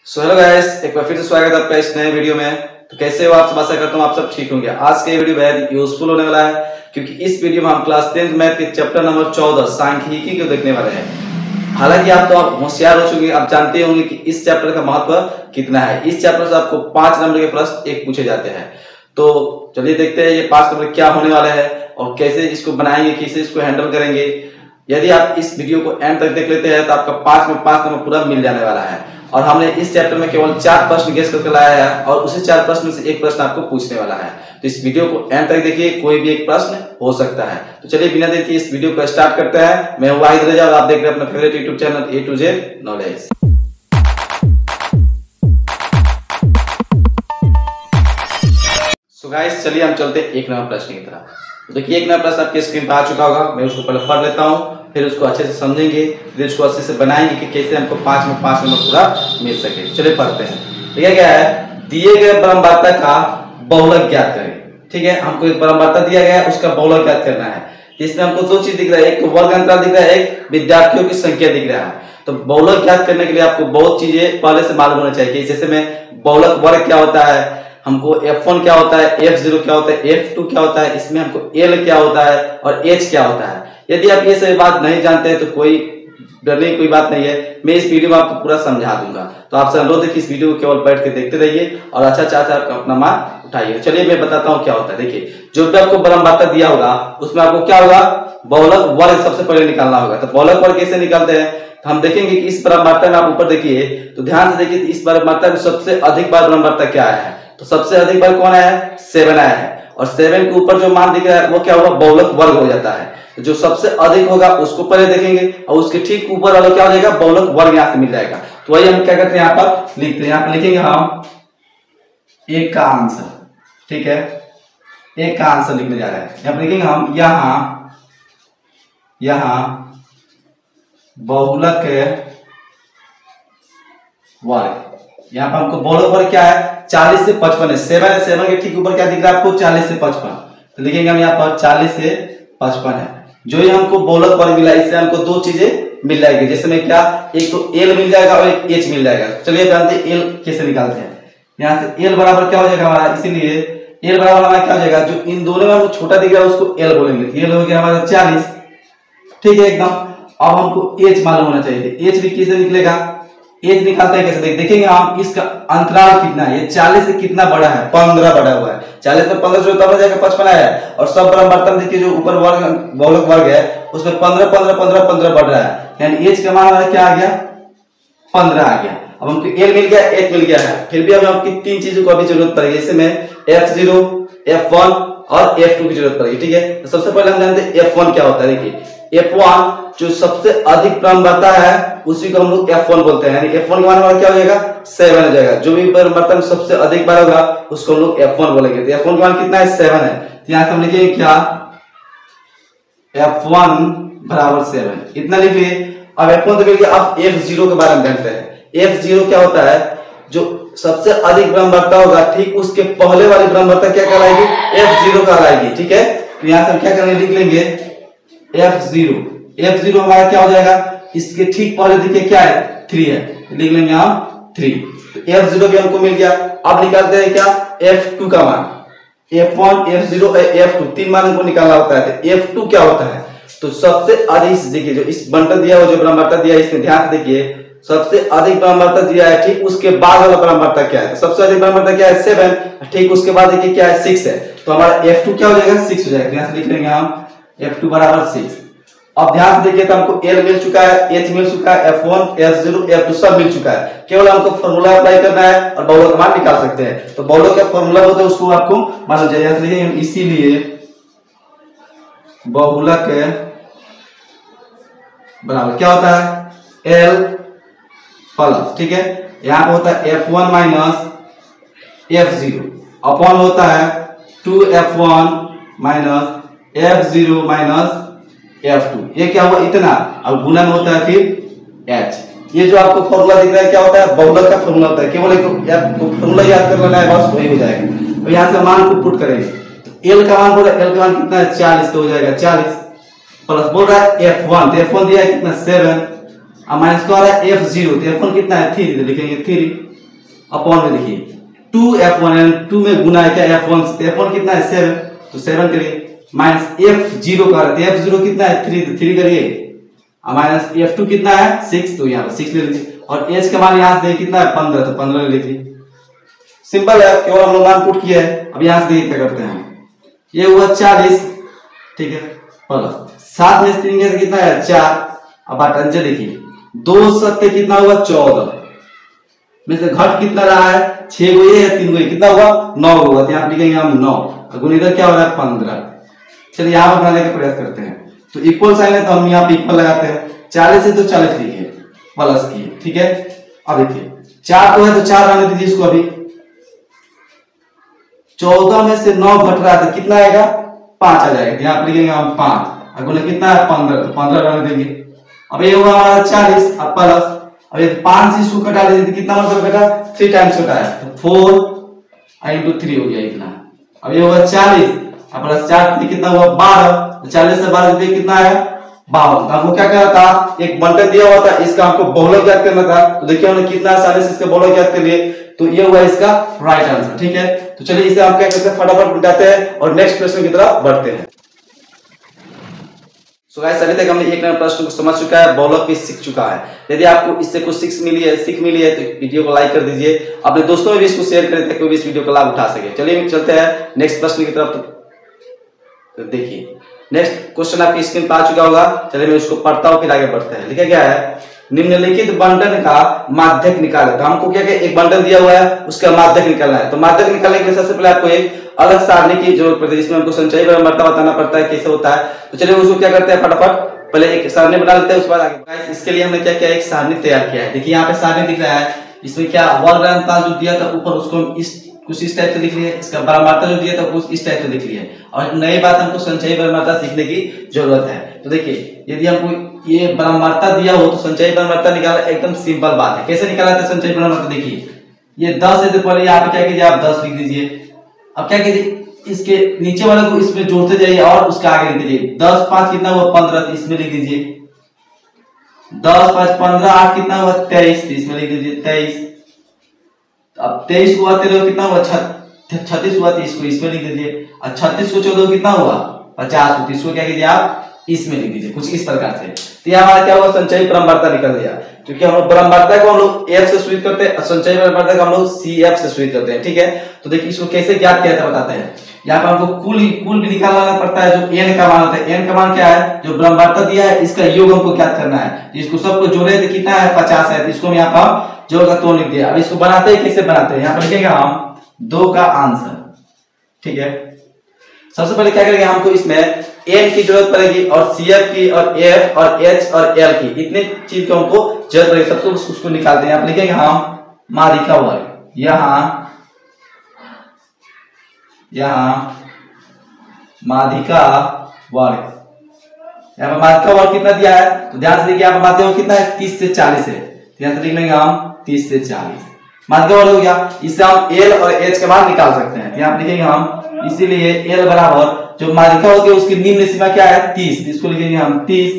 So hello guys, एक बार फिर से स्वागत है आपका इस नए वीडियो में। तो कैसे हो आप सब? आशा करता हूँ आप सब ठीक होंगे। आज का ये वीडियो बेहद यूजफुल होने वाला है क्योंकि इस वीडियो में हम क्लास 10th मैथ के चैप्टर नंबर 14 सांख्यिकी को देखने वाले हैं। हालांकि आप होशियार हो चुके, आप जानते होंगे कि इस चैप्टर का महत्व कितना है। इस चैप्टर से आपको 5 नंबर के प्रश्न एक पूछे जाते हैं। तो चलिए देखते हैं ये 5 नंबर क्या होने वाले हैं और कैसे इसको बनाएंगे, कैसे इसको हैंडल करेंगे। यदि आप इस वीडियो को एंड तक देख लेते हैं तो आपका 5 में 5 नंबर पूरा मिल जाने वाला है। और हमने इस चैप्टर में केवल 4 प्रश्न गेस करके लाया है और उसी 4 प्रश्न में से एक प्रश्न आपको पूछने वाला है। तो इस वीडियो को एंड तक देखिए, कोई भी एक प्रश्न हो सकता है। तो चलिए बिना देर किए इस वीडियो को स्टार्ट करते हैं। मैं हूं वाहिद रजा और आप देख रहे हैं अपना favourite YouTube channel A to Z knowledge. So guys, चलिए हम चलते हैं एक नंबर प्रश्न की तरफ। देखिए एक नंबर प्रश्न आपके स्क्रीन पर आ चुका होगा। मैं उसको पहले पढ़ लेता हूँ, फिर उसको अच्छे से समझेंगे, फिर उसको अच्छे से बनाएंगे कि कैसे हमको 5 में 5 नंबर पूरा मिल सके। चलिए पढ़ते हैं। ठीक है, दिए गए परमवार्ता का बहुलक ज्ञात करें। ठीक है, हमको एक परमवार्ता दिया गया है, उसका बहुलक ज्ञात करना है। इसमें हमको 2 चीज दिख रहा है, एक तो वर्ग अंतराल दिख रहा है, एक विद्यार्थियों की संख्या दिख रहा है। तो बहुलक ज्ञात करने के लिए आपको बहुत चीजें पहले से मालूम होना चाहिए। जैसे में बहुलक वर्ग क्या होता है, हमको F1 क्या होता है, F0 क्या होता है, F2 क्या होता है, इसमें हमको L क्या होता है और H क्या होता है। यदि आप ये सभी बात नहीं जानते हैं तो कोई डरने की कोई बात नहीं है, मैं इस वीडियो में आपको पूरा समझा दूंगा। तो आपसे अनुरोध है कि इस वीडियो को केवल बैठ के देखते रहिए और अच्छा से अपना मान उठाइए। चलिए मैं बताता हूँ क्या होता है। देखिए जो भी आपको परमवार्ता दिया होगा उसमें आपको क्या होगा, बहुलक वर्ग सबसे पहले निकालना होगा। तो बहुलक वर्ग कैसे निकालते हैं तो हम देखेंगे कि इस परमवार्ता में आप ऊपर देखिए तो ध्यान से देखिए इस परमवार्ता में सबसे अधिक बार परमवार्ता क्या आया है। तो सबसे अधिक बार कौन आया है, 7 आया है। और 7 के ऊपर जो मान दिख रहा है वो क्या होगा, बहुलक वर्ग हो जाता है। तो जो सबसे अधिक होगा उसको पहले देखेंगे और उसके ठीक ऊपर वाला क्या हो जाएगा, बहुलक वर्ग यहाँ से मिल जाएगा। तो वही हम क्या करते हैं, यहाँ पर लिखते हैं। यहाँ पर लिखेंगे हम एक का आंसर। ठीक है, एक का आंसर लिखने जा रहे हैं। यहाँ पर लिखेंगे हम यहाँ बहुलक वर्ग। यहाँ पर हमको बहुलक वर्ग क्या है, 40 से 55 है। 7 के ठीक ऊपर क्या दिख रहा है आपको, 40 से 55। तो लिखेंगे हम यहाँ पर 40 से 55 है। जो ये हमको बहुलक वर्ग मिला, इससे हमको 2 चीजें मिल जाएगी। जैसे में क्या, एक तो L मिल जाएगा और एक H मिल जाएगा। चलिए जानते हैं L कैसे निकालते हैं। यहाँ से L बराबर क्या हो जाएगा हमारा, इसीलिए L बराबर हमारा क्या हो जाएगा, जो इन दोनों में हमको छोटा दिख रहा है उसको L बोलेंगे। L हो गया हमारा 40। ठीक है एकदम। अब हमको H मालूम होना चाहिए। H भी कैसे निकलेगा, H निकालते हैं कैसे, देखेंगे हम इसका अंतराल कितना है। ये 40 से कितना बड़ा है, 15 बड़ा हुआ है। 40 में 15 जो तब हो जाएगा 55 है। और सब परमवार्ता में देखिए जो ऊपर वर्ग बहुलक वर्ग है उसमें 15 15 15 15 बढ़ रहा है, यानी H का मान हमारा क्या आ गया, 15 आ गया। अब हमको L मिल गया, H मिल गया है। फिर भी अब हमको 3 चीजों को अभी जरूरत पड़ेगी। जैसे में F0, F1 और F2 की जरूरत पड़ेगी। ठीक है, तो सबसे पहले हम जानते हैं F1 क्या होता है। देखिए F1 जो सबसे अधिक परमवार्ता है उसी को हम लोग F1 बोलते हैं, यानी F1 का मान हमारा क्या हो जाएगा, 7 हो जाएगा। जो भी परमवार्ता में सबसे अधिक बार होगा उसको हम लोग F1 बोलेंगे। तो F1 का मान कितना है, 7 है। तो यहाँ से हम लिखेंगे क्या, F1 बराबर 7, इतना लिख लिए। अब F1 तो मिल गया। अब F0 के बारे में जानते हैं। F0 क्या होता है, जो सबसे अधिक परमवार्ता होगा ठीक उसके पहले वाली परमवार्ता क्या कहलाएगी, F0 कहलाएगी। ठीक है, तो यहाँ से हम क्या करेंगे, लिख लेंगे F0। F0 हमारा क्या हो जाएगा, इसके ठीक पहले देखिए क्या है, 3 है। लिख लेंगे हम 3। तो F0 भी हमको मिल गया। अब निकालते हैं क्या, F2 का मान। F1, F0, F2 3 मान हमको निकालना होता है। तो F2 क्या होता है, तो सबसे अधिक देखिए जो इस बंटन दिया हुआ जो परमवार्ता दिया है इसमें ध्यान से देखिए सबसे अधिक परमवार्ता दिया है, ठीक उसके बाद वाला परमवार्ता क्या है, तो सबसे अधिक परमवार्ता क्या है, 7। ठीक उसके बाद देखिए क्या है, 6 है। तो हमारा F2 क्या हो जाएगा, 6 हो जाएगा। यहाँ से लिख लेंगे हम F2 बराबर 6। अब ध्यान से देखिए तो हमको L मिल चुका है, H मिल चुका है, F1, F0, F2 सब मिल चुका है। केवल हमको फॉर्मूला अप्लाई करना है और बहुलक मान निकाल सकते हैं। तो बहुलक का फॉर्मूला होता है उसको आपको मालूम चाहिए, इसीलिए बहुलक बराबर क्या होता है, L प्लस। ठीक है, यहाँ पे होता है F1 माइनस F0 अपॉन होता है 2F1 minus F0 minus F2। ये क्या हुआ, इतना। अब गुणन होता है फिर H। ये जो आपको फॉर्मूला दिख रहा है क्या होता है, बहुलक का फॉर्मूला होता है। केवल एक फॉर्मूला याद कर लेना है, बस वही हो जाएगा। तो यहाँ से मान को पुट करेंगे तो L का मान बोल रहा है, L का मान कितना है, 40। तो हो जाएगा 40 प्लस बोल रहा है F1, तो F1 दिया है कितना, 7। अब माइनस को आ रहा है F0, तो F1 कितना है, 3। तो लिखेंगे 3 अपॉन में देखिए 2f1 2 में गुना है क्या f1 से, f1 कितना है 7 तो 7 करिए माइनस f0 का f0 कितना है 3 तो 3 करिए माइनस f2 कितना है 6 तो यहाँ पर 6 ले लीजिए और h का मान यहाँ से कितना है 15 तो 15 ले लीजिए। सिंपल है, केवल हम लोग मान पुट किया है। अब यहाँ से देखिए क्या करते हैं, ये हुआ 40 ठीक है प्लस 7 में 3 कितना है 4। अब अंजर देखिए 2 सत्ते कितना हुआ 14 में से घट कितना रहा है 6 गो ये 3 गो कितना हुआ 9 होगा तो यहाँ लिखेंगे हम 9 और इधर क्या हो रहा है 15। चलिए यहाँ पर बनाने का प्रयास करते हैं तो इक्वल साइन है तो हम यहाँ पे इक्वल लगाते हैं 40 है तो 40 लिखिए प्लस की ठीक है। अब देखिए 4 तो है तो 4 आने दीजिए इसको, अभी 14 में से 9 घट रहा है तो कितना आएगा 5 आ जाएगा, यहाँ पे लिखेंगे हम 5 और कितना है 15 तो 15 रहने देंगे। अब ये होगा हमारा 40 अब प्लस अब ये 5 से इसको कटा दीजिए कितना मतलब बेटा 3 टाइम्स होता है तो 4 इंटू 3 हो गया इतना। अब ये होगा 40 अब प्लस 4 कितना हुआ 12 तो 40 से 12 देखिए कितना आया 52। तो हमको क्या करना था, एक बंटन दिया हुआ था इसका हमको बहुलक ज्ञात करना था तो देखिए हमने कितना आसानी से इसका बहुलक ज्ञात कर लिए तो ये हुआ इसका राइट आंसर ठीक है। तो चलिए इसे हम क्या करते हैं फटाफट उठाते हैं और नेक्स्ट क्वेश्चन की तरफ बढ़ते हैं। सो गाइस अभी तक हमने एक नंबर प्रश्न को समझ चुका है, बहुलक भी सीख चुका है। यदि आपको इससे कुछ सीख मिली है तो वीडियो को लाइक कर दीजिए, अपने दोस्तों में भी इसको शेयर करें ताकि वो भी इस वीडियो का लाभ उठा सके। चलिए चलते हैं नेक्स्ट प्रश्न की तरफ। तो देखिए नेक्स्ट क्वेश्चन आपकी स्क्रीन पर आ चुका होगा, चलिए मैं उसको पढ़ता हूँ फिर आगे बढ़ते हैं। लिखा क्या है, निम्नलिखित बंटन का माध्यक निकालें। तो हमको क्या एक बंटन दिया हुआ है उसका माध्यक निकालना है। तो माध्यक निकालने के लिए सबसे पहले आपको एक अलग सारणी की जरूरत पड़ती है जिसमें हमको संचयी बराबरता बताना पड़ता है कैसे होता है। तो चलिए उसको क्या करते हैं फटाफट पहले एक सारणी बना लेते हैं उसके बाद आगे। इसके लिए हमने क्या किया एक सारणी तैयार किया है। देखिए यहाँ पे सारणी दिख रहा है, इसमें क्या वर्ग अंतर जो दिया था ऊपर उसको कुछ इस टाइप से लिख लिया, इसका बराबरता जो दिया था कुछ इस टाइप से लिख लिया और नई बात हमको संचयी बराबरता सीखने की जरूरत है। तो देखिए यदि हमको ये बराबरता दिया हो तो संचयी बराबरता निकालना एकदम सिंपल बात है। कैसे निकालते हैं संचयी बराबरता, देखिए ये 10 है तो पहले यहाँ पे क्या कीजिए आप 10 लिख दीजिए। अब क्या कीजिए इसके नीचे वाले को इसमें जोड़ते जाइए और उसका आगे लिख दीजिए। 10 5 कितना हुआ 15 तो इसमें लिख दीजिए 10 5 15 8 कितना हुआ 23 तो इसमें लिख दीजिए 23। अब 23 हुआ 13 कितना हुआ 36 हुआ 30 को इसमें लिख दीजिए और 36 को 14 कितना हुआ 50 को 30 को क्या कीजिए आप इसमें लिख दीजिए कुछ इस प्रकार से। तो यह हमारा क्या हुआ संचयी बराबरता निकल गया, क्योंकि हम लोग बराबरता को हम लोग f से सूचित करते हैं और संचयी बराबरता को हम लोग cf से सूचित करते हैं ठीक है। तो देखिए इसको कैसे ज्ञात किया जाता बताते हैं। यहाँ पर हमको कुल भी निकालना पड़ता है जो n का मान होता है। n का मान क्या है, जो बराबरता दिया है इसका योग हमको ज्ञात करना है। इसको सबको जोड़े तो कितना है 50 है तो इसको हम यहाँ पर जोड़ का तो लिख दिया। अब इसको बनाते हैं कैसे बनाते हैं, यहाँ पर लिखेंगे हम 2 का आंसर ठीक है। सबसे पहले क्या करेंगे हमको इसमें n की जरूरत पड़ेगी और cf की और f और h और l की इतने चीज को हमको जरूरत पड़ेगी। सबको उसको निकालते हैं। यहाँ लिखेंगे हम माध्यिका वर्ग, यहाँ माध्यिका वर्ग, यहाँ पर माध्यिका वर्ग कितना दिया है तो ध्यान से देखिए यहाँ पर माध्यिका वर्ग कितना है 30 से 40 है तो यहाँ से लिख लेंगे हम 30 से 40 माध्यिका वर्ग हो गया। इससे हम l और h का मान निकाल सकते हैं। तो यहाँ पर लिखेंगे हम इसीलिए l बराबर जो माध्यिका होगी उसकी निम्न सीमा क्या है 30, इसको लिखेंगे हम 30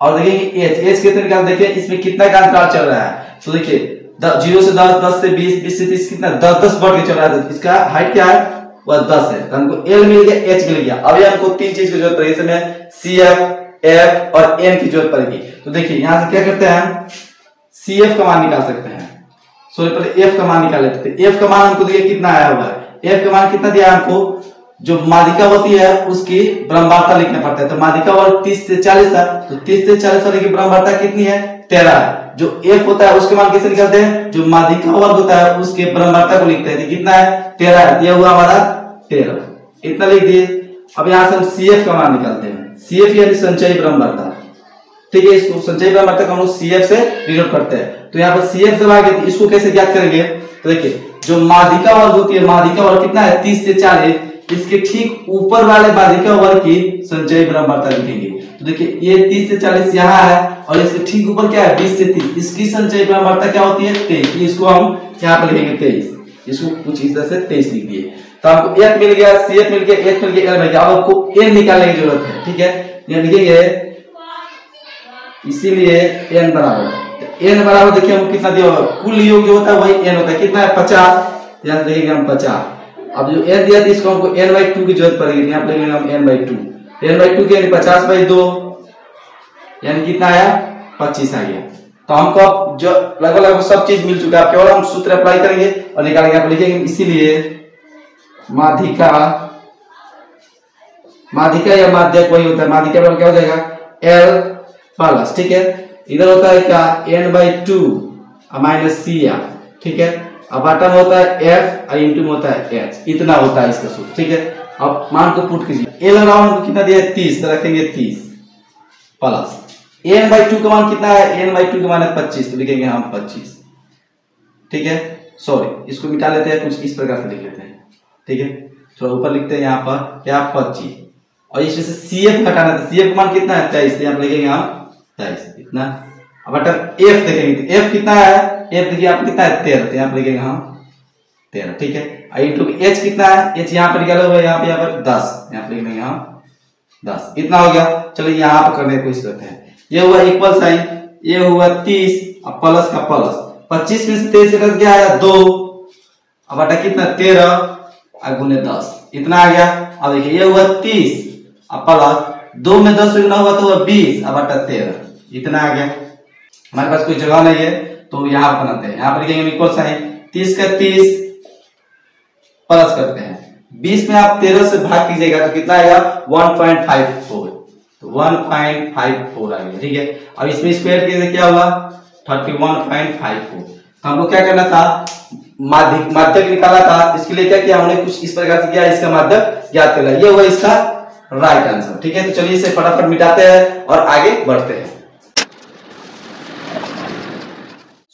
और देखेंगे h कैसे निकाल, देखिए इसमें कितना का अंतराल चल रहा है तो देखिए 0 से 10 10 से 20 20 से 30 कितना 10 10 बढ़ के चल रहा है तो इसका हाइट क्या है वह 10 है। तो हमको l मिल गया h मिल गया। अब हमको तीन चीज की जरूरत पड़ेगी, इसमें cf f और n की जरूरत पड़ेगी। तो देखिए यहाँ से क्या करते हैं cf का मान निकाल सकते हैं। सॉरी पहले f का मान निकाल लेते हैं। f का मान हमको देखिए कितना आया हुआ है, f का मान कितना दिया हमको, जो माध्यिका होती है उसकी बराबरता लिखना पड़ता है। तो माध्यिका वर्ग 30 से 40 था तो 30 से 40 वाले की बराबरता कितनी है 13 है। जो f होता है उसके मान कैसे निकालते हैं, जो माध्यिका वर्ग होता है उसके बराबरता को लिखते हैं। कितना है 13 है, यह हुआ हमारा 13, इतना लिख दिए। अब यहाँ से हम cf का मान निकालते हैं। cf यानी संचयी बराबरता ठीक है, इसको संचयी बराबरता को हम लोग cf से डिनोट करते हैं। तो यहाँ पर cf जब आ गया तो इसको कैसे ज्ञात करेंगे, तो देखिए जो माध्यिका वर्ग होती है माध्यिका वर्ग कितना है 30 से 40, इसके ठीक ऊपर वाले माध्यिका वर्ग की संचयी बराबरता लिखेंगे। तो देखिए ये 30 से 40 यहाँ है और इसके ठीक ऊपर क्या है 20 से 30, इसकी संचयी बराबरता क्या होती है 23। इसको हम यहाँ पर लिखेंगे 23, इसको कुछ इस तरह से 23 लिख दिए। तो आपको f मिल गया, cf मिल गया, h मिल गया, l मिल गया। अब आपको n निकालने की जरूरत है ठीक है। यहाँ लिखेंगे इसीलिए n बराबर n बराबर देखिए हमको कितना दिया होगा, कुल योग जो होता है वही n होता है, कितना है 50, यहाँ देखेंगे हम 50। अब जो n दिया था इसको हमको n/2 की जरूरत पड़ेगी, यहाँ पे लेंगे हम n/2, n/2 के यानी 50/2 यानी कितना आया 25 आ गया। तो हमको अब जो लगभग सब चीज मिल चुका है, केवल हम सूत्र अप्लाई करेंगे और निकालेंगे। यहाँ पे लिखेंगे इसीलिए माध्यिका या माध्यक वही होता है, माध्यिका बराबर क्या हो जाएगा L प्लस, ठीक है, इधर होता है क्या n/2 माइनस CF, ठीक है, अब बटन होता है F और इंटू में होता है H, इतना होता है इसका सूत्र, ठीक है। अब मान को पुट कीजिए, L राउंड को कितना दिया है 30, तो रखेंगे 30 प्लस n/2 का मान कितना है, n/2 का मान है 25, तो लिखेंगे हम 25, ठीक है। सॉरी इसको मिटा लेते हैं, कुछ इस प्रकार से लिख लेते हैं, ठीक है, थोड़ा ऊपर लिखते हैं यहाँ पर क्या 25, और इसमें से CF घटाना था, CF का मान कितना है 23, यहाँ पर लिखेंगे हम 23 इतना। अब बटन F देखेंगे, F कितना है, F देखिए आप कितना है 13, तो यहाँ पर लिखेंगे हम 13, ठीक है। और इंटू H कितना है, H यहाँ पर निकाला हुआ है, यहाँ पे 10, यहाँ पर लिखेंगे हम 10, इतना हो गया। चलो यहाँ पर करने की कोशिश करते हैं, ये हुआ इक्वल साइन, ये हुआ 30 अब प्लस का प्लस, 25 में से 23 का क्या आया 2, अब बटा कितना 13 और गुने 10, इतना आ गया। अब देखिए ये हुआ 30 अब प्लस 2 में 10 गुना हुआ तो हुआ 20 अब बटा 13, इतना आ गया। हमारे पास कोई जगह नहीं है तो यहाँ बनाते हैं, यहाँ पर लिखेंगे इक्वल साइन, 30 का 30 प्लस करते हैं, 20 में आप 13 से भाग कीजिएगा तो कितना आएगा 1.54, तो 1.54 आ गया, ठीक है। अब इसमें स्क्वायर कीजिए क्या होगा 31.54। तो हमको क्या करना था, माध्यक निकाला था, इसके लिए क्या किया हमने, कुछ इस प्रकार से किया, इसका माध्यक ज्ञात करना, ये हुआ इसका राइट आंसर, ठीक है। तो चलिए इसे फटाफट मिटाते हैं और आगे बढ़ते हैं।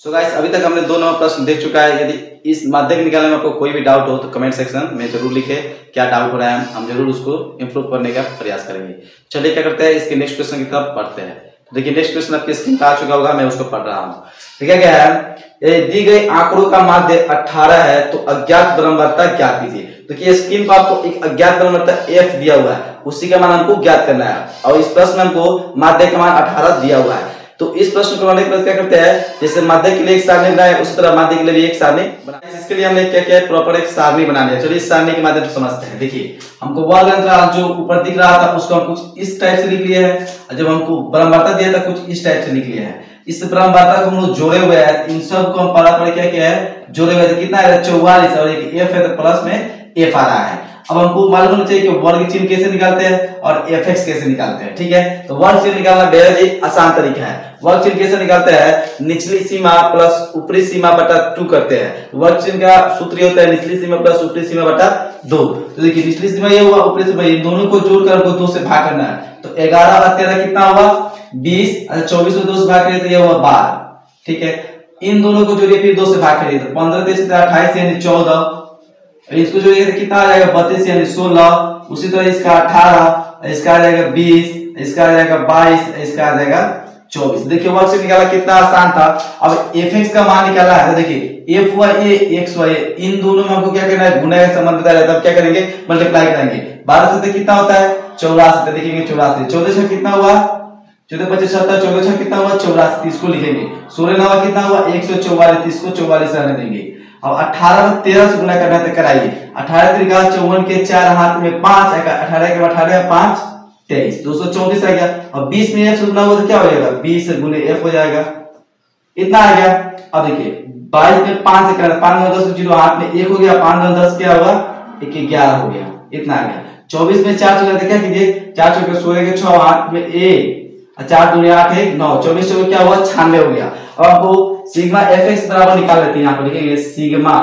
सो गाइस अभी तक हमने 2 नंबर प्रश्न देख चुका है। यदि इस माध्यक निकालने में आपको कोई भी डाउट हो तो कमेंट सेक्शन में जरूर लिखे, क्या डाउट हो रहा है, हम जरूर उसको इंप्रूव करने का प्रयास करेंगे। चलिए क्या करते हैं, इसके नेक्स्ट क्वेश्चन की तरफ बढ़ते हैं। तो देखिए नेक्स्ट क्वेश्चन आपके स्क्रीन पर आ चुका होगा, मैं उसको पढ़ रहा हूँ। ठीक है, क्या है, दी गई आंकड़ों का माध्य 18 है तो अज्ञात ब्रह्मवर्ता ज्ञात कीजिए। तो कि स्क्रीन पर आपको एक अज्ञात ब्रह्मवर्ता F दिया हुआ है, उसी का मान हमको ज्ञात करना है, और इस प्रश्न में हमको माध्य का मान 18 दिया हुआ है। तो इस प्रश्न को बनाने के बाद क्या करते हैं, जैसे माध्य के लिए एक सारणी बनाए उसी तरह माध्य के लिए भी एक सारणी बनाए। इसके लिए हमने क्या किया है, प्रॉपर एक सारणी बना लिया। चलिए इस सारणी के माध्यम से समझते हैं। देखिए हमको वर्ग अंतराल जो ऊपर दिख रहा था उसको हम कुछ इस टाइप से लिख लिए हैं, और जब हमको ब्रह्मवर्ता दिया था कुछ इस टाइप से लिख लिए हैं। इस ब्रह्मवर्ता को हम लोग जोड़े हुए हैं, इन सब को हम परापर क्या किया है, जोड़े हुए हैं। कितना है 44, और एक F है तो प्लस में F आ रहा है। अब हमको मालूम होना चाहिए कि वर्ग चिन्ह कैसे निकालते हैं और fx कैसे निकालते हैं। ठीक है, तो वर्ग चिन्ह निकालना बेहद ही आसान तरीका है। वर्ग चिन्ह कैसे निकालते हैं, निचली सीमा प्लस ऊपरी सीमा बटा 2 करते हैं। वर्ग चिन्ह का सूत्र होता है निचली सीमा प्लस ऊपरी सीमा बटा 2। तो देखिए निचली सीमा ये हुआ, ऊपरी सीमा, इन दोनों को जोड़कर हमको 2 से भाग करना है। तो 11 और 13 कितना होगा 20, 24 को 2 से भाग करिए तो ये हुआ 12। ठीक है, इन दोनों को जोड़िए फिर 2 से भाग करिए तो 15 23 28 यानी 14, इसको जो ये कितना आ जाएगा 32 यानी 16। उसी तरह इसका 18, इसका आ जाएगा 20, इसका आ जाएगा 22, इसका आ जाएगा 24। देखिए वर्ग से निकाला कितना आसान था। अब fx का मान निकाला है तो देखिए f हुआ a x हुआ a, इन दोनों में हमको क्या करना है, गुणा का संबंध बताया जाता है। तब क्या करेंगे, मल्टीप्लाई करेंगे। 12 से कितना होता है 84, देखेंगे 84, 14 से कितना हुआ 14 25 70, 14 से कितना हुआ 84, इसको लिखेंगे। 16 9 कितना हुआ 144, इसको 44 रहने देंगे। अब 18 में 13 से गुणा करना है तो कराइए। 18 त्रिका 54 के 4 हाथ में 5, 18 के 18 5 23, 234 आ गया। अब 20 में f से गुणा हो तो क्या हो जाएगा 20 गुने f हो जाएगा, इतना आ गया। अब देखिए 22 में 5 से करना, 5 में 10 जीरो हाथ में 1 हो गया, 5 में 10 क्या हुआ 1 11 हो गया, इतना आ गया। 24 में 4 से करते क्या कीजिए, 4 चौके 16 के 6 हाथ में 1, 4 दूनी 8 1 9, 24 चौके क्या हुआ 96 हो गया। अब आपको सिग्मा fx बराबर निकाल लेते हैं। यहाँ पर लिखेंगे सिग्मा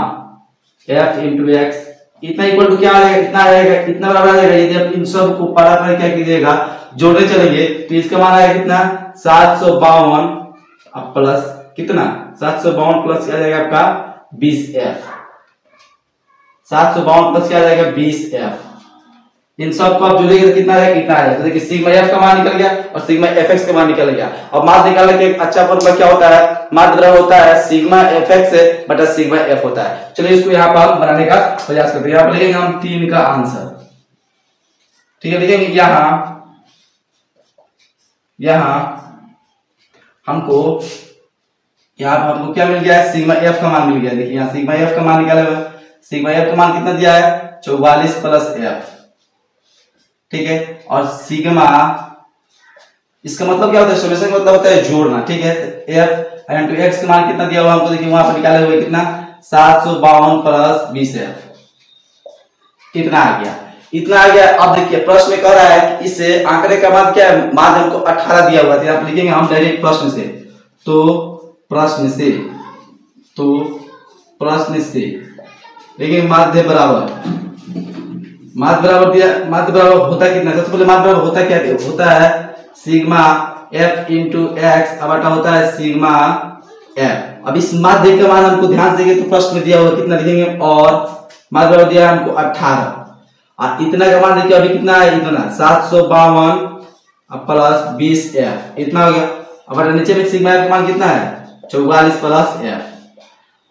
f into x इतना इक्वल टू क्या आ जाएगा, इतना आ जाएगा, इतना बराबर आ जाएगा। यदि आप इन सब को परापर क्या कीजिएगा, जोड़ने चलेंगे तो इसका मान आएगा कितना 752 अब प्लस कितना 752 प्लस क्या आ जाएगा आपका 20f, 752 प्लस क्या आ जाएगा 20f। इन सब को आप जोड़ेंगे तो कितना आएगा, कितना आएगा। तो देखिए सिग्मा f का मान निकल गया और सिग्मा fx का मान निकल गया। अब माध्य निकालने के एक अच्छा फॉर्मूला क्या होता है, माध्य बराबर होता है सिग्मा fx बटा सिग्मा f होता है। चलिए इसको यहाँ पर बनाने का प्रयास करते हैं। यहाँ पर लिखेंगे हम 3 का आंसर। ठीक है, लिखेंगे यहाँ हमको यहाँ पर हमको क्या मिल गया है, सिग्मा एफ का मान मिल गया। देखिए यहाँ सिग्मा एफ का मान निकाला हुआ, सिग्मा एफ का मान कितना दिया है 44 प्लस एफ, ठीक है। और सिग्मा, इसका मतलब क्या होता है, सॉल्यूशन का मतलब होता है जोड़ना, ठीक है। एफ इंटू एक्स का मान कितना दिया हुआ हमको, देखिए वहां पर निकाले हुए कितना 752 प्लस 20f, इतना आ गया, इतना आ गया। अब देखिए प्रश्न में कह रहा है कि इसे आंकड़े का मान क्या है, मान हमको 18 दिया हुआ था, आप लिखेंगे हम डायरेक्ट प्रश्न से, प्रश्न से देखिए माध्य बराबर, माध्य बराबर दिया, माध्य बराबर होता कितना, सबसे पहले माध्य बराबर होता क्या होता है, सिग्मा एफ इंटू एक्स बटा होता है सिग्मा एफ। अब इस माध्य का मान हमको ध्यान से देखिए तो प्रश्न में दिया हुआ कितना लिखेंगे, और माध्य बराबर दिया है हमको 18, और इतना का मान देखिए अभी कितना है, इतना 752 प्लस 20f, इतना हो गया। अब नीचे में सिग्मा एफ का मान कितना है 44 प्लस एफ।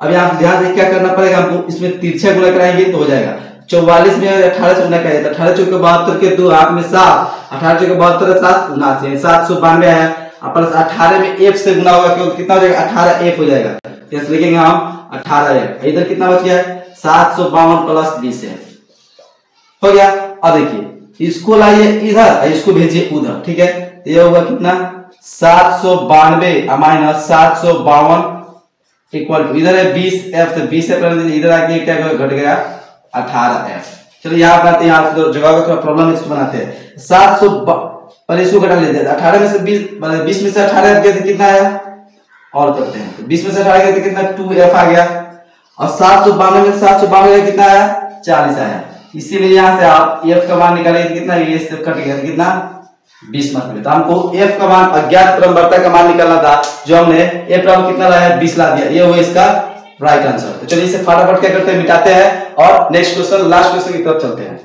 अब यहाँ ध्यान से क्या करना पड़ेगा हमको, इसमें तिरछा गुणा कराएंगे तो हो जाएगा। 44 में 18 से गुणा करें तो 18 चौके 72 के 2 हाथ में 7, 18 चौके 72 7 79, 792 है, प्लस 18 में f से गुणा होगा क्योंकि कितना हो जाएगा 18f हो जाएगा, तो लिखेंगे हम 18f। इधर कितना बच गया 752 प्लस 20f हो गया। अब देखिए इसको लाइए इधर, इसको भेजिए उधर, ठीक है। तो ये होगा कितना 792 माइनस 752 इक्वल टू, इधर है 20f, तो 20f इधर आके क्या घट गया 18f। चलो यहाँ बनाते हैं, यहाँ जगह का थोड़ा प्रॉब्लम इसको बनाते हैं। 700 पहले इसको घटा लेते हैं, 18 में से 20 में से 18 गया तो कितना आया, और करते हैं तो 20 में से 18 गया तो कितना 2f आ गया, और 752 में 752 कितना आया 40 आया। इसीलिए यहाँ से आप f का मान निकालेंगे तो कितना, ये से कट गया तो कितना 20 मार्क मिले। तो हमको f का मान अज्ञात क्रमबद्धता का मान निकालना था, जो हमने f का कितना लाया 20 ला दिया, ये हुआ इसका राइट आंसर। तो चलिए इसे फटाफट क्या करते हैं मिटाते हैं, और नेक्स्ट क्वेश्चन लास्ट क्वेश्चन की तरफ चलते हैं।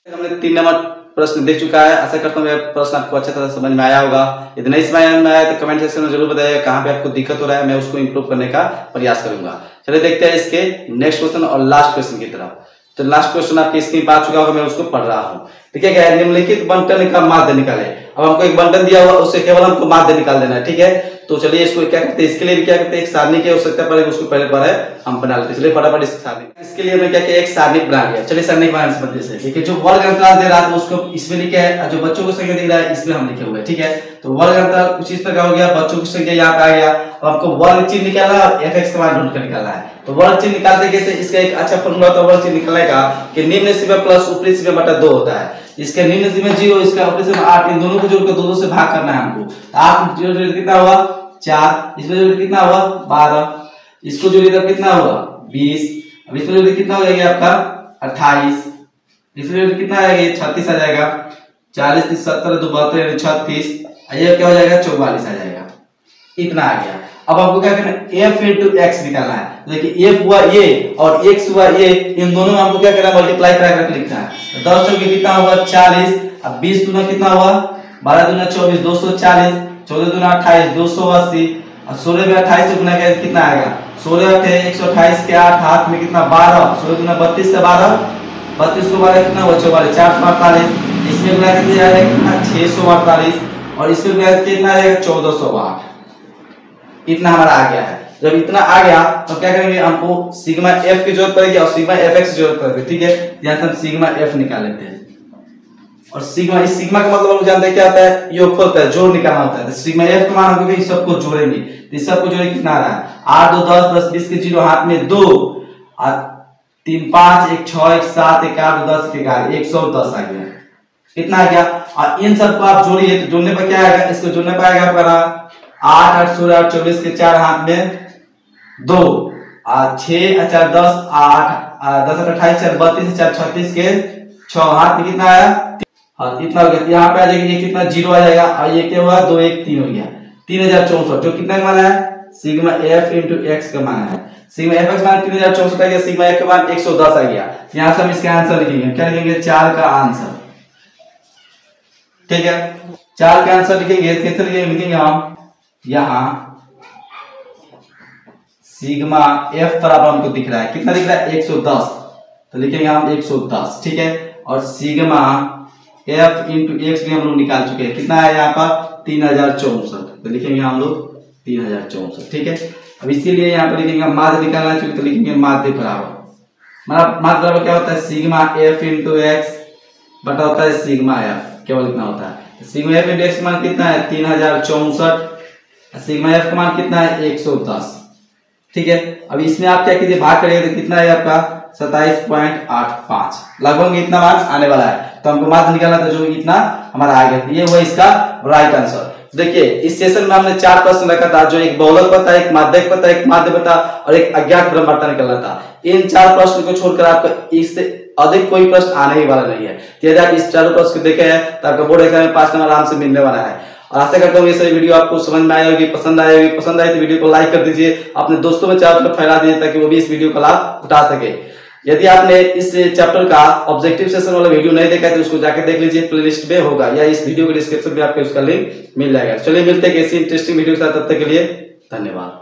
हमने 3 नंबर प्रश्न देख चुका है, आशा करता हूँ यह प्रश्न आपको अच्छी तरह समझ में आया होगा। यदि नहीं समझ में आया तो कमेंट सेक्शन में जरूर बताइए कहाँ पे आपको दिक्कत हो रहा है, मैं उसको इंप्रूव करने का प्रयास करूंगा। चलिए देखते हैं इसके नेक्स्ट क्वेश्चन और लास्ट क्वेश्चन की तरफ। तो लास्ट क्वेश्चन आपकी स्क्रीन पर आ चुका होगा, मैं उसको पढ़ रहा हूँ। देखिए क्या है, निम्नलिखित बंटन का माध्य निकाले। अब हमको एक बंटन दिया हुआ, उससे केवल हमको माध्य निकाल देना है, ठीक है। तो चलिए इसको क्या करते हैं, इसके लिए भी क्या करते हैं, एक सारणी की आवश्यकता पड़ेगी, उसको पहले हम बना लेते हैं। चलिए फटाफट इस सारणी, इसके लिए हमने क्या किया, एक सारणी बना लिया। चलिए सारणी बनाने से मध्य से देखिए, जो वर्ग अंतराल दे रहा है उसको इसमें लिखे है, जो बच्चों को संख्या दिख रहा है इसमें हम लिखे हुए हैं, ठीक है। तो वर्ग अंतराल कुछ इस प्रकार हो गया, बच्चों की संख्या यहाँ पे आ गया। अब आपको वर्ग चिन्ह निकालना है और fx का मान ढूंढ कर निकालना है। तो वर्ग चिन्ह निकालते कैसे, इसका एक अच्छा फॉर्मूला होता है वर्ग चिन्ह निकालने का, कि निम्न सीमा प्लस ऊपरी सीमा बटा 2 होता है। इसका निम्न सीमा 0, इसका ऊपरी सीमा 8, इन दोनों को जोड़कर 2 से भाग करना है हमको। 8 जोड़ कितना हुआ 4, इसमें जोड़ कितना हुआ 12, इसको जोड़कर कितना हुआ 20, अब इसमें जोड़ कितना हो जाएगा आपका 28, इसमें जोड़ कितना आएगा 36 आ जाएगा, 40 30 70 2 72 36, ये क्या हो जाएगा 44 आ जाएगा, इतना आ गया। अब आपको क्या करना है, f into x निकालना है। देखिए f हुआ ये और x हुआ ये, इन दोनों में हमको क्या करना है, मल्टीप्लाई करा करके लिखना है। 10 चौके कितना हुआ 40, अब 20 दूना कितना हुआ 12 दूना 24 240, 14 दूना 28 280, और 16 में 28 से गुना किया कितना आएगा 16 128 के 8 हाथ में कितना 12, 16 दूना 32 से 12, 32 को 12 कितना हुआ 44, 448, इसमें गुना कितना जाएगा कितना 648, और इसमें गुना कितना आएगा 1408, इतना हमारा आ गया है। जब इतना आ गया तो क्या करेंगे, हमको सिग्मा एफ की जरूरत पड़ेगी और सिग्मा एफ एक्स की जरूरत पड़ेगी, ठीक है। यहाँ से हम सिग्मा एफ निकाल लेते हैं, और सिग्मा, इस सिग्मा का मतलब हम जानते हैं क्या होता है, योगफल होता है, जोड़ निकालना होता है। तो सिग्मा एफ का मान हमको इस सबको जोड़ेंगे, तो इस सबको जोड़े कितना आ रहा है 8 2 10 10 20 के 0 हाथ में 2, और 3 5 1 6 1 7 1 8 10 के 11 110 आ गया, इतना आ गया। और इन सबको आप जोड़िए तो जोड़ने पर क्या आएगा, इसको जोड़ने पर आएगा आपका 8 8 16 8 24 के 4 हाथ में 2, 6 4 10 8 10 28 4 32 4 36 के 6 हाथ में कितना आया, हाँ इतना हो गया। यहाँ पे आ जाएगा, ये कितना 0 आ जाएगा, और ये क्या हुआ 2 1 3 हो गया 3064, जो कितना का मान है सिग्मा एफ इंटू एक्स का मान है। सिग्मा एफ एक्स मान 3064 आ गया, सिग्मा एफ का मान 110 आ गया। यहाँ से हम इसका आंसर लिखेंगे, क्या लिखेंगे 4 का आंसर, ठीक है। 4 का आंसर लिखेंगे, कैसे लिखेंगे हम, यहाँ सिग्मा एफ बराबर हमको दिख रहा है, कितना दिख रहा है 110, तो लिखेंगे हम 110, ठीक है। और सिग्मा एफ इंटू एक्स भी हम लोग निकाल चुके हैं, कितना है यहाँ पर 3064, तो लिखेंगे हम लोग 3064, ठीक है। अब इसीलिए यहाँ पर लिखेंगे माध्य निकालना चाहिए, तो लिखेंगे माध्य बराबर, माध्य बराबर क्या होता है सिग्मा एफ इंटू एक्स बटा होता है सिग्मा एफ, केवल इतना होता है। सिग्मा एफ इंटू एक्स का मान कितना है 3064, सिग्मा एफ का मान कितना है 110, ठीक है। अब इसमें आप क्या कीजिए भाग करिए तो कितना है आपका 27.85, लगभग इतना मार्क्स आने वाला है। तो हमको माध्य निकालना था जो इतना हमारा आ गया, ये हुआ इसका राइट आंसर। देखिए इस सेशन में हमने 4 प्रश्न रखा था, जो एक बहुलक पता, एक माध्यक पता, एक माध्य पता और एक अज्ञात ब्रह्मपता निकलना था। इन 4 प्रश्न को छोड़कर आपका इससे अधिक कोई प्रश्न आने ही वाला नहीं है। यदि आप इस 4 प्रश्न को देखे हैं तो आपका बोर्ड एग्जाम में 5 नंबर आराम से मिलने वाला है। और आशा करता हूँ ये सभी वीडियो आपको समझ में आई होगी, पसंद आई होगी। पसंद आए तो वीडियो को लाइक कर दीजिए, अपने दोस्तों में चारों तरफ फैला दीजिए ताकि वो भी इस वीडियो का लाभ उठा सके। यदि आपने इस चैप्टर का ऑब्जेक्टिव सेशन वाला वीडियो नहीं देखा है तो उसको जाकर देख लीजिए, प्लेलिस्ट में होगा या इस वीडियो के डिस्क्रिप्शन में आपको उसका लिंक मिल जाएगा। चलिए मिलते हैं किसी इंटरेस्टिंग वीडियो के साथ, तब तक के लिए धन्यवाद।